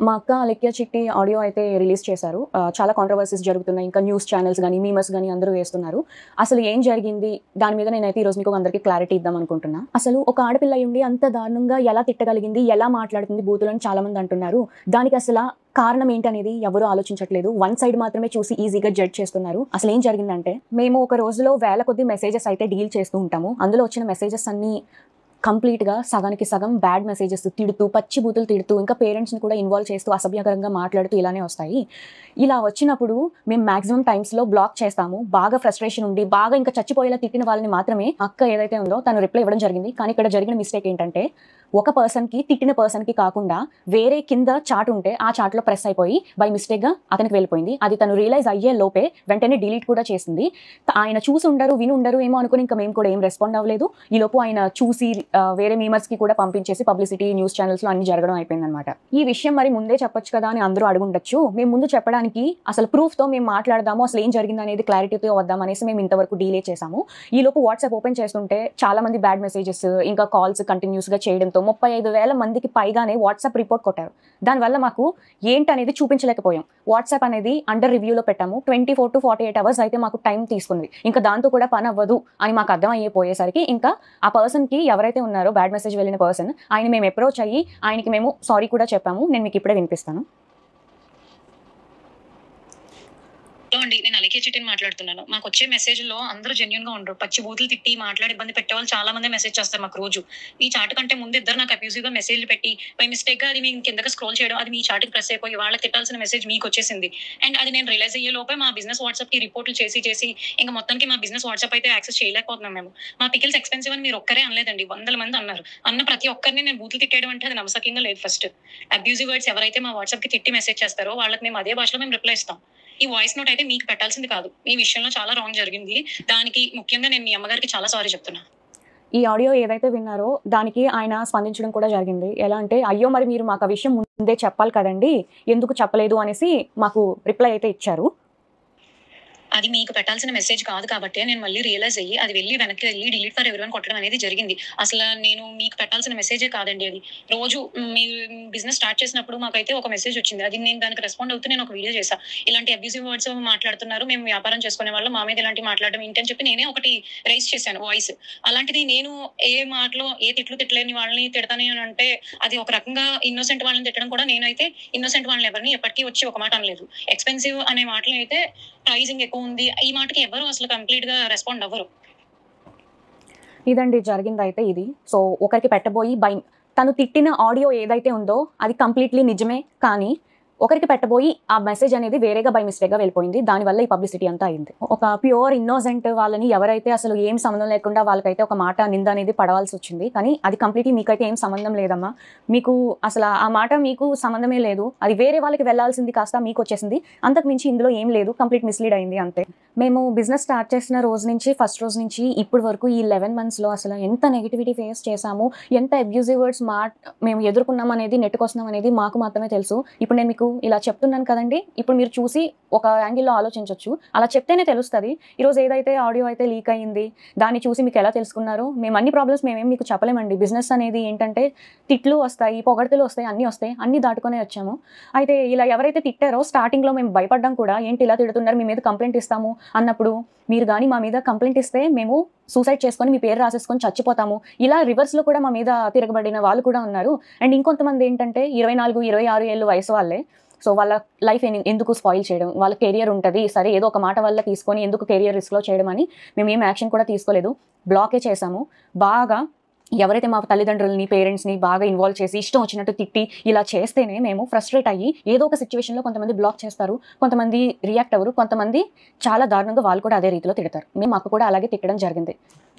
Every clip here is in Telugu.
మా అక్క 'అలెక్య చిట్టి' ఆడియో అయితే రిలీజ్ చేశారు. చాలా కాంట్రోవర్సీస్ జరుగుతున్నాయి. ఇంకా న్యూస్ ఛానెల్స్ గానీ, మీమర్స్ గానీ అందరూ వేస్తున్నారు. అసలు ఏం జరిగింది? దాని మీద నేనైతే ఈరోజు మీకు అందరికీ క్లారిటీ ఇద్దాం అనుకుంటున్నా. అసలు ఒక ఆడపిల్ల అయ్యుండి అంత దారుణంగా ఎలా తిట్టగలిగింది? ఎలా మాట్లాడుతుంది బూతులని చాలామంది అంటున్నారు. దానికి అసల కారణం ఏంటనేది ఎవరు ఆలోచించట్లేదు. వన్ సైడ్ మాత్రమే చూసి ఈజీగా జడ్జ్ చేస్తున్నారు. అసలు ఏం జరిగిందంటే, మేము ఒక రోజులో వేల కొద్ది మెసేజెస్ అయితే డీల్ చేస్తూ ఉంటాము. అందులో వచ్చిన మెసేజెస్ అన్నీ కంప్లీట్‌గా సగానికి సగం బ్యాడ్ మెసేజెస్ తిడుతూ, పచ్చి బూతులు తిడుతూ, ఇంకా పేరెంట్స్‌ని కూడా ఇన్వాల్వ్ చేస్తూ, అసభ్యకరంగా మాట్లాడుతూ ఇలానే వస్తాయి. ఇలా వచ్చినప్పుడు మేము మాక్సిమం టైమ్స్‌లో బ్లాక్ చేస్తాము. బాగా ఫ్రస్ట్రేషన్ ఉండి, బాగా ఇంకా చచ్చిపోయేలా తిట్టిన వాళ్ళని మాత్రమే అక్క ఏదైతే ఉందో తను రిప్లై ఇవ్వడం జరిగింది. కానీ ఇక్కడ జరిగిన మిస్టేక్ ఏంటంటే, ఒక పర్సన్‌కి తిట్టిన పర్సన్‌కి కాకుండా వేరే కింద చాట్ ఉంటే ఆ చాట్‌లో ప్రెస్ అయిపోయి బై మిస్టేక్‌గా అతనికి వెళ్ళిపోయింది. అది తను రియలైజ్ అయ్యే లోపే వెంటనే డిలీట్ కూడా చేసింది. ఆయన చూసి ఉండరు, విని ఉండరు ఏమో అనుకుని ఇంకా మేము కూడా ఏం రెస్పాండ్ అవ్వలేదు. ఈలోపు ఆయన చూసి వేరే మీమర్స్‌కి కూడా పంపించేసి పబ్లిసిటీ న్యూస్ ఛానెల్స్‌లో అన్ని జరగడం అయిపోయిందనమాట. ఈ విషయం మరి ముందే చెప్పొచ్చు కదా అని అందరూ అడుగుండొచ్చు. మేము ముందు చెప్పడానికి అసలు ప్రూఫ్‌తో మేము మాట్లాడదాము, అసలు ఏం జరిగిందనేది క్లారిటీతో వద్దాం అనేసి మేము ఇంతవరకు డీలే చేసాము. ఈలోపు వాట్సాప్ ఓపెన్ చేస్తుంటే చాలా మంది బ్యాడ్ మెసేజెస్ ఇంకా కాల్స్ కంటిన్యూస్‌గా చేయడంతో 35,000 మందికి పైగానే వాట్సాప్ రిపోర్ట్ కొట్టారు. దానివల్ల మాకు ఏంటనేది చూపించలేకపోయాం. వాట్సాప్ అనేది అండర్ రివ్యూలో పెట్టాము. 24-48 అవర్స్ అయితే మాకు టైం తీసుకుంది. ఇంకా దాంతో కూడా పని అవ్వదు అని మాకు అర్థం అయిపోయేసరికి ఇంకా ఆ పర్సన్‌కి ఎవరైతే ఉన్నారో బ్యాడ్ మెసేజ్ వెళ్ళిన పర్సన్ ఆయన మేము అప్రోచ్ అయ్యి ఆయనకి మేము సారీ కూడా చెప్పాము. నేను మీకు ఇప్పుడే వినిపిస్తాను. అండి నేను అలికే చిట్టిని మాట్లాడుతున్నాను. మాకు వచ్చే మెసేజ్‌లో అందరూ జెన్యూన్‌గా ఉండరు. పచ్చి బూతులు తిట్టి మాట్లాడి ఇబ్బంది పెట్టేవాళ్ళు చాలా మంది మెసేజ్ చేస్తారు మాకు రోజు. ఈ చాట్ కంటే ముందు ఇద్దరు నాకు అబ్యూసివ్‌గా మెసేజ్‌లు పెట్టి బై మిస్టేక్‌గా అది మేము కిందకి స్క్రోల్ చేయడం, అది మీ చాట్‌కి ప్రెస్ అయిపోయి వాళ్ళకి తిట్టాల్సిన మెసేజ్ మీకొచ్చేసింది. అండ్ అది నేను రియలైజ్ అయ్యే లోపే మా బిజినెస్ వాట్సాప్‌కి రిపోర్ట్‌లు చేసి ఇంక మొత్తానికి మా బిజినెస్ వాట్సాప్ అయితే యాక్సెస్ చేయలేకపోతున్నాం మేము. మా పికిల్స్ ఎక్స్‌పెన్సివ్ అని మీరు ఒక్కరే అనలేదండి. వందల మంది అన్నారు. అన్న ప్రతి ఒక్కరిని నేను బూతులు తిట్టేయడం అంటే అది నమ్మశక్యంగా లేదు ఫస్ట్. అబ్యూసివ్ వర్డ్స్ ఎవరైతే మా వాట్సాప్‌కి తిట్టి మెసేజ్ చేస్తారో వాళ్ళకి మేము అదే భాషలో మేము రిప్లై ఇస్తాం. ఈ వాయిస్ నోట్ అయితే మీకు పెట్టాల్సింది కాదు. మీ విషయంలో చాలా రాంగ్ జరిగింది. దానికి ముఖ్యంగా నేను మీ అమ్మగారికి చాలా సారీ చెప్తున్నా. ఈ ఆడియో ఏదైతే విన్నారో దానికి ఆయన స్పందించడం కూడా జరిగింది. ఎలా అంటే, అయ్యో మరి మీరు మాకు ఆ విషయం ముందే చెప్పాలి కదండీ! ఎందుకు చెప్పలేదు అనేసి మాకు రిప్లై అయితే ఇచ్చారు. అది మీకు పెట్టాల్సిన మెసేజ్ కాదు కాబట్టే నేను మళ్ళీ రియలైజ్ అయ్యి అది వెనక్కి వెళ్లి డిలీట్ ఫర్ ఎవరీవన్ కొట్టడం అనేది జరిగింది. అసల నేను మీకు పెట్టాల్సిన మెసేజే కాదండి అది. రోజు మీరు బిజినెస్ స్టార్ట్ చేసినప్పుడు మాకైతే ఒక మెసేజ్ వచ్చింది. అది నేను దానికి రెస్పాండ్ అవుతూ నేను ఒక వీడియో చేశా. ఇలాంటి అబ్యూసివ్ వర్డ్స్ మాట్లాడుతున్నారు. మేము వ్యాపారం చేసుకునే వాళ్ళం. మా మీద ఇలాంటి మాట్లాడడం ఏంటి అని చెప్పి నేనే ఒకటి రైజ్ చేశాను వాయిస్. అలాంటిది నేను ఏ మాటలో ఏ తిట్లు తిట్టలేని వాళ్ళని తిడతాను అని అంటే అది ఒక రకంగా ఇన్నోసెంట్ వాళ్ళని తిట్టడం కూడా నేనైతే ఇన్నోసెంట్ వాళ్ళని ఎవరిని ఎప్పటికీ వచ్చి ఒక మాట అనలేదు. ఎక్స్‌పెన్సివ్ అనే మాటలు అయితే ప్రైజింగ్ ఎక్కువ ఉంది. ఈ మాటకి ఎవరు అసలు కంప్లీట్‌గా రెస్పాండ్ అవ్వరు. ఇదండి జరిగిందైతే ఇది. సో, ఒకరికి పెట్టబోయి తను తిట్టిన ఆడియో ఏదైతే ఉందో అది కంప్లీట్‌లీ నిజమే. కానీ ఒకరికి పెట్టబోయి ఆ మెసేజ్ అనేది వేరేగా బై మిస్టేక్‌గా వెళ్ళిపోయింది. దానివల్ల ఈ పబ్లిసిటీ అంతా అయింది. ఒక ప్యూర్ ఇన్నోసెంట్ వాళ్ళని ఎవరైతే అసలు ఏం సంబంధం లేకుండా వాళ్ళకైతే ఒక మాట నింద అనేది పడవలసొచ్చింది. కానీ అది కంప్లీట్‌లీ మీకైతే ఏం సంబంధం లేదమ్మా. మీకు అసల ఆ మాట మీకు సంబంధమే లేదు. అది వేరే వాళ్ళకి వెళ్ళాల్సింది కాస్త మీకొచ్చేసింది. అంతకు మించి ఇందులో ఏం లేదు. కంప్లీట్ మిస్‌లీడ్ అయింది అంతే. మేము బిజినెస్ స్టార్ట్ చేసిన రోజు నుంచి ఫస్ట్ రోజు నుంచి ఇప్పటి వరకు ఈ 11 మంత్స్‌లో అసలు ఎంత నెగటివిటీ ఫేస్ చేశాము, ఎంత అబ్యూసివ్ వర్డ్స్ మేము ఎదుర్కొన్నాం అనేది నెట్టుకొస్తున్నాం అనేది మాకు మాత్రమే తెలుసు. ఇప్పుడు నేను మీకు ఇలా చెప్తున్నాను కదండీ! ఇప్పుడు మీరు చూసి ఒక యాంగిల్‌లో ఆలోచించొచ్చు. అలా చెప్తేనే తెలుస్తది. ఈరోజు ఏదైతే ఆడియో అయితే లీక్ అయింది, దాన్ని చూసి మీకు ఎలా తెలుసుకున్నారో మేము అన్ని ప్రాబ్లమ్స్ మేమేం మీకు చెప్పలేమండి. బిజినెస్ అనేది ఏంటంటే తిట్లు వస్తాయి, పొగడ్తలు వస్తాయి, అన్నీ వస్తాయి. అన్నీ దాటుకొనే వచ్చాము. అయితే ఇలా ఎవరైతే తిట్టారో స్టార్టింగ్‌లో మేము భయపడ్డాం కూడా. ఏంటి ఇలా తిడుతున్నారు, మీ మీద కంప్లెయింట్ ఇస్తాము అన్నప్పుడు మీరు గాని మా మీద కంప్లెయింట్ ఇస్తే మేము సూసైడ్ చేసుకొని మీ పేరు రాసేసుకొని చచ్చిపోతాము. ఇలా రివర్స్‌లో కూడా మా మీద తిరగబడిన వాళ్ళు కూడా ఉన్నారు. అండ్ ఇంకొంతమంది ఏంటంటే 24, 26 ఏళ్ళు వయసు వాళ్ళే. సో, వాళ్ళ లైఫ్ ఎందుకు స్పాయిల్ చేయడం? వాళ్ళ కెరియర్ ఉంటది. సరే ఏదో ఒక మాట వల్ల తీసుకొని ఎందుకు కెరియర్ రిస్క్‌లో చేయడం అని మేమేం యాక్షన్ కూడా తీసుకోలేదు. బ్లాకే చేశాము. బాగా ఎవరైతే మా తల్లిదండ్రులని, పేరెంట్స్‌ని బాగా ఇన్వాల్వ్ చేసి ఇష్టం వచ్చినట్టు తిట్టి ఇలా చేస్తేనే మేము ఫ్రస్ట్రేట్ అయ్యి ఏదో ఒక సిట్యుయేషన్‌లో కొంతమంది బ్లాక్ చేస్తారు. కొంతమంది రియాక్ట్ అవ్వరు. కొంతమంది చాలా దారుణంగా వాళ్ళు కూడా అదే రీతిలో తిడతారు. మాకు కూడా అలాగే తిట్టడం జరిగింది.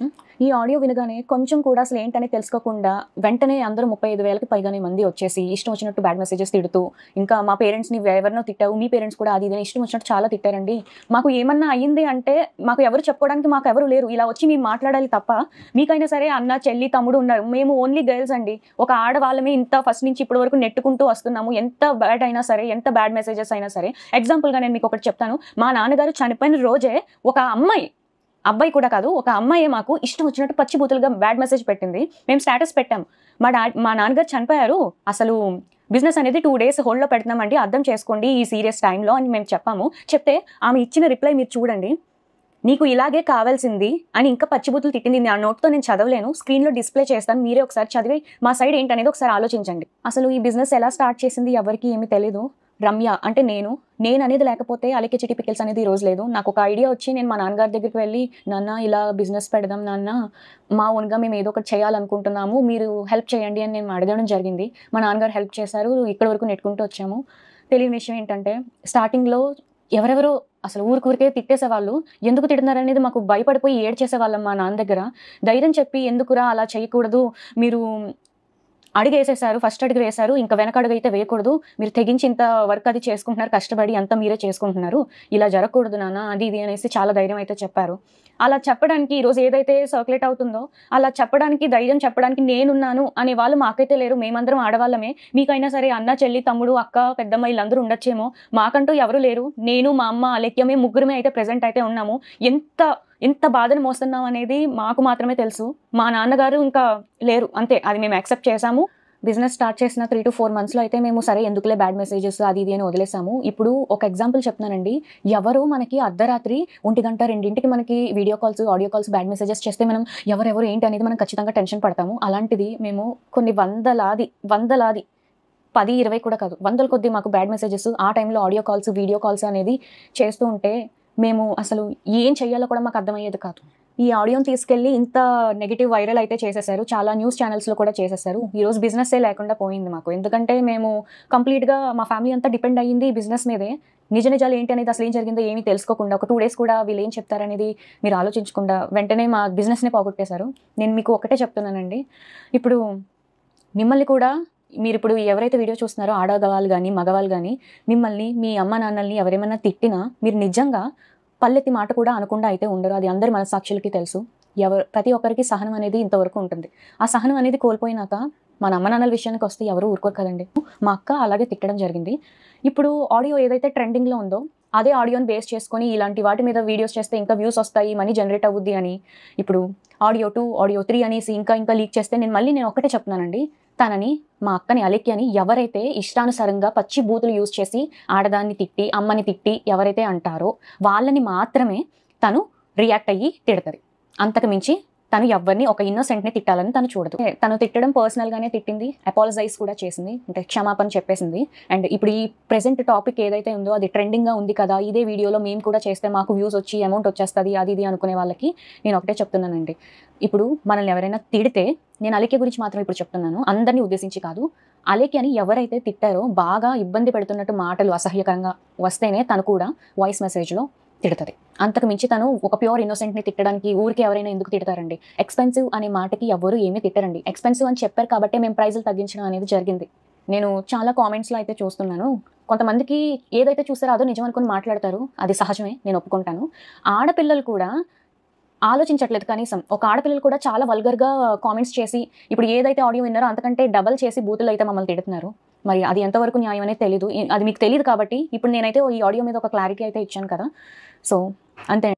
ఈ ఆడియో వినగానే కొంచెం కూడా అసలు ఏంటని తెలుసుకోకుండా వెంటనే అందరూ 35,000కి పైగానే మంది వచ్చేసి ఇష్టం వచ్చినట్టు బ్యాడ్ మెసేజెస్ తిడుతూ, ఇంకా మా పేరెంట్స్‌ని ఎవరినో తిట్టావు, మీ పేరెంట్స్ కూడా అది ఇది అని ఇష్టం వచ్చినట్టు చాలా తిట్టారండి. మాకు ఏమన్నా అయ్యింది అంటే మాకు ఎవరు చెప్పుకోవడానికి మాకెవరు లేరు. ఇలా వచ్చి మేము మాట్లాడాలి తప్ప మీకైనా సరే అన్న, చెల్లి, తమ్ముడు ఉన్నారు. మేము ఓన్లీ గర్ల్స్ అండి. ఒక ఆడవాళ్ళమే ఇంత ఫస్ట్ నుంచి ఇప్పటి వరకు నెట్టుకుంటూ వస్తున్నాము. ఎంత బ్యాడ్ అయినా సరే, ఎంత బ్యాడ్ మెసేజెస్ అయినా సరే. ఎగ్జాంపుల్‌గా నేను మీకు ఒకటి చెప్తాను. మా నాన్నగారు చనిపోయిన రోజే ఒక అబ్బాయి కూడా కాదు, ఒక అమ్మాయే మాకు ఇష్టం వచ్చినట్టు పచ్చి బూతులుగా బ్యాడ్ మెసేజ్ పెట్టింది. మేము స్టేటస్ పెట్టాము. మా నాన్నగారు చనిపోయారు. అసలు బిజినెస్ అనేది 2 days హోల్డ్లో పెడుతున్నామండి, అర్థం చేసుకోండి ఈ సీరియస్ టైంలో అని మేము చెప్పాము. చెప్తే ఆమె ఇచ్చిన రిప్లై మీరు చూడండి. నీకు ఇలాగే కావాల్సింది అని ఇంకా పచ్చిబూతులు తిట్టింది. నా నోట్తో నేను చదవలేను, స్క్రీన్లో డిస్ప్లే చేస్తాను, మీరే ఒకసారి చదివి మా సైడ్ ఏంటనేది ఒకసారి ఆలోచించండి. అసలు ఈ బిజినెస్ ఎలా స్టార్ట్ చేసింది ఎవరికి ఏమీ తెలీదు. రమ్య అంటే నేను అనేది లేకపోతే అలకే చిట్టి పికిల్స్ అనేది ఈ రోజు లేదు. నాకు ఒక ఐడియా వచ్చి నేను మా నాన్నగారి దగ్గరికి వెళ్ళి, నాన్న ఇలా బిజినెస్ పెడదాం నాన్న, మా ఓన్గా మేము ఏదో ఒకటి చేయాలనుకుంటున్నాము, మీరు హెల్ప్ చేయండి అని నేను అడగడం జరిగింది. మా నాన్నగారు హెల్ప్ చేశారు, ఇక్కడ వరకు నెట్టుకుంటూ వచ్చాము. తెలియని విషయం ఏంటంటే స్టార్టింగ్లో ఎవరెవరో అసలు ఊరికే తిట్టేసేవాళ్ళు. ఎందుకు తిడుతున్నారు అనేది మాకు భయపడిపోయి ఏడ్చేసేవాళ్ళం మా నాన్న దగ్గర. ధైర్యం చెప్పి ఎందుకురా అలా చేయకూడదు, మీరు అడుగు వేసేసారు, ఫస్ట్ అడుగు వేశారు, ఇంకా వెనక అడుగు అయితే వేయకూడదు, మీరు తెగించి ఇంత వర్క్ అది చేసుకుంటున్నారు, కష్టపడి అంతా మీరే చేసుకుంటున్నారు, ఇలా జరగకూడదు నాన్న అది ఇది అనేసి చాలా ధైర్యం అయితే చెప్పారు. అలా చెప్పడానికి ఈరోజు ఏదైతే సర్క్యులేట్ అవుతుందో అలా చెప్పడానికి, ధైర్యం చెప్పడానికి నేనున్నాను అనే వాళ్ళు మాకైతే లేరు. మేమందరం ఆడవాళ్ళమే. మీకైనా సరే అన్న, చెల్లి, తమ్ముడు, అక్క, పెద్దమ్మ వీళ్ళందరూ ఉండొచ్చేమో, మాకంటూ ఎవరు లేరు. నేను, మా అమ్మ, అలెక్యమే ముగ్గురమే అయితే ప్రెజెంట్ అయితే ఉన్నాము. ఎంత బాధను మోస్తున్నాం అనేది మాకు మాత్రమే తెలుసు. మా నాన్నగారు ఇంకా లేరు, అంతే. అది మేము యాక్సెప్ట్ చేసాము. బిజినెస్ స్టార్ట్ చేసిన 3 to 4 monthsలో అయితే మేము సరే ఎందుకులే బ్యాడ్ మెసేజెస్ అది ఇది అని వదిలేసాము. ఇప్పుడు ఒక ఎగ్జాంపుల్ చెప్తున్నానండి. ఎవరో మనకి అర్ధరాత్రి 1 గంట 2ంటికి మనకి video calls, audio calls, bad messages చేస్తే మనం ఎవరెవరు ఏంటి అనేది మనం ఖచ్చితంగా టెన్షన్ పడతాము. అలాంటిది మేము కొన్ని వందలాది 10, 20 కూడా కాదు, వందల కొద్దీ మాకు బ్యాడ్ మెసేజెస్ ఆ టైంలో ఆడియో కాల్స్, వీడియో కాల్స్ అనేది చేస్తూ ఉంటే మేము అసలు ఏం చేయాలో కూడా మాకు అర్థమయ్యేది కాదు. ఈ ఆడియోని తీసుకెళ్ళి ఇంత నెగిటివ్ వైరల్ అయితే చేసేసారు, చాలా న్యూస్ ఛానల్స్లో కూడా చేసేసారు. ఈరోజు బిజినెస్సే లేకుండా పోయింది మాకు. ఎందుకంటే మేము కంప్లీట్గా మా ఫ్యామిలీ అంతా డిపెండ్ అయ్యింది ఈ బిజినెస్ మీదే. నిజాలు ఏంటి అనేది, అసలు ఏం జరిగిందో ఏమీ తెలుసుకోకుండా, ఒక 2 days కూడా వీళ్ళు ఏం చెప్తారనేది మీరు ఆలోచించకుండా వెంటనే మా బిజినెస్ని పోగొట్టేశారు. నేను మీకు ఒకటే చెప్తున్నానండి, ఇప్పుడు మిమ్మల్ని కూడా మీరు ఇప్పుడు ఎవరైతే వీడియో చూస్తున్నారో ఆడవాళ్ళు కానీ మగవాళ్ళు కానీ మిమ్మల్ని, మీ అమ్మ నాన్నల్ని ఎవరేమైనా తిట్టినా మీరు నిజంగా పల్లెత్తి మాట కూడా అనకుండా అయితే ఉండరు. అది అందరి మనసాక్షులకి తెలుసు. ప్రతి ఒక్కరికి సహనం అనేది ఇంతవరకు ఉంటుంది. ఆ సహనం అనేది కోల్పోయినాక మన అమ్మ నాన్నల విషయానికి వస్తే ఎవరు ఊరుకోరు కదండి. మా అక్క అలాగే తిట్టడం జరిగింది. ఇప్పుడు ఆడియో ఏదైతే ట్రెండింగ్లో ఉందో అదే ఆడియోని బేస్ చేసుకొని ఇలాంటి వాటి మీద వీడియోస్ చేస్తే ఇంకా వ్యూస్ వస్తాయి, మనీ జనరేట్ అవుద్ది అని ఇప్పుడు ఆడియో 2, ఆడియో 3 అనేసి ఇంకా లీక్ చేస్తే నేను ఒకటే చెప్తున్నానండి, తనని, మా అక్కని, అలెక్యని ఎవరైతే ఇష్టానుసారంగా పచ్చి బూతులు యూజ్ చేసి ఆడదాన్ని తిట్టి, అమ్మని తిట్టి ఎవరైతే అంటారో వాళ్ళని మాత్రమే తను రియాక్ట్ అయ్యి తిడతది. అంతకు మించి తను ఎవరిని, ఒక ఇన్నోసెంట్ని తిట్టాలని తను చూడదు. తను తిట్టడం పర్సనల్గానే తిట్టింది, అపాలజైజ్ కూడా చేసింది, అంటే క్షమాపణ చెప్పేసింది. అండ్ ఇప్పుడు ఈ ప్రెసెంట్ టాపిక్ ఏదైతే ఉందో అది ట్రెండింగ్గా ఉంది కదా, ఇదే వీడియోలో మేము కూడా చేస్తే మాకు వ్యూస్ వచ్చి అమౌంట్ వచ్చేస్తుంది అది ఇది అనుకునే వాళ్ళకి నేను ఒకటే చెప్తున్నానండి. ఇప్పుడు మనల్ని ఎవరైనా తిడితే, నేను అలెక్య గురించి మాత్రం ఇప్పుడు చెప్తున్నాను, అందరినీ ఉద్దేశించి కాదు, అలెక్యని ఎవరైతే తిట్టారో బాగా ఇబ్బంది పెడుతున్నట్టు మాటలు అసహ్యకరంగా వస్తేనే తను కూడా వాయిస్ మెసేజ్లో తిడుతుంది. అంతకు మించి తను ఒక ప్యూర్ ఇన్నోసెంట్ని తిట్టడానికి ఊరికి ఎవరైనా ఎందుకు తిడతారండి? ఎక్స్పెన్సివ్ అనే మాటకి ఎవరు ఏమీ తిట్టరండి. ఎక్స్పెన్సివ్ అని చెప్పారు కాబట్టి మేము ప్రైజులు తగ్గించడం అనేది జరిగింది. నేను చాలా కామెంట్స్లో అయితే చూస్తున్నాను, కొంతమందికి ఏదైతే చూస్తారో అదో నిజం అనుకుని మాట్లాడతారు, అది సహజమే, నేను ఒప్పుకుంటాను. ఆడపిల్లలు కూడా ఆలోచించట్లేదు కనీసం. ఒక ఆడపిల్లలు కూడా చాలా వల్గర్గా కామెంట్స్ చేసి ఇప్పుడు ఏదైతే ఆడియో విన్నారో అంతకంటే డబల్ చేసి బూతులు అయితే మమ్మల్ని తిడుతున్నారు. మరి అది ఎంతవరకు న్యాయం అనేది తెలీదు. అది మీకు తెలియదు కాబట్టి ఇప్పుడు నేనైతే ఈ ఆడియో మీద ఒక క్లారిటీ అయితే ఇచ్చాను కదా. సో అంతే.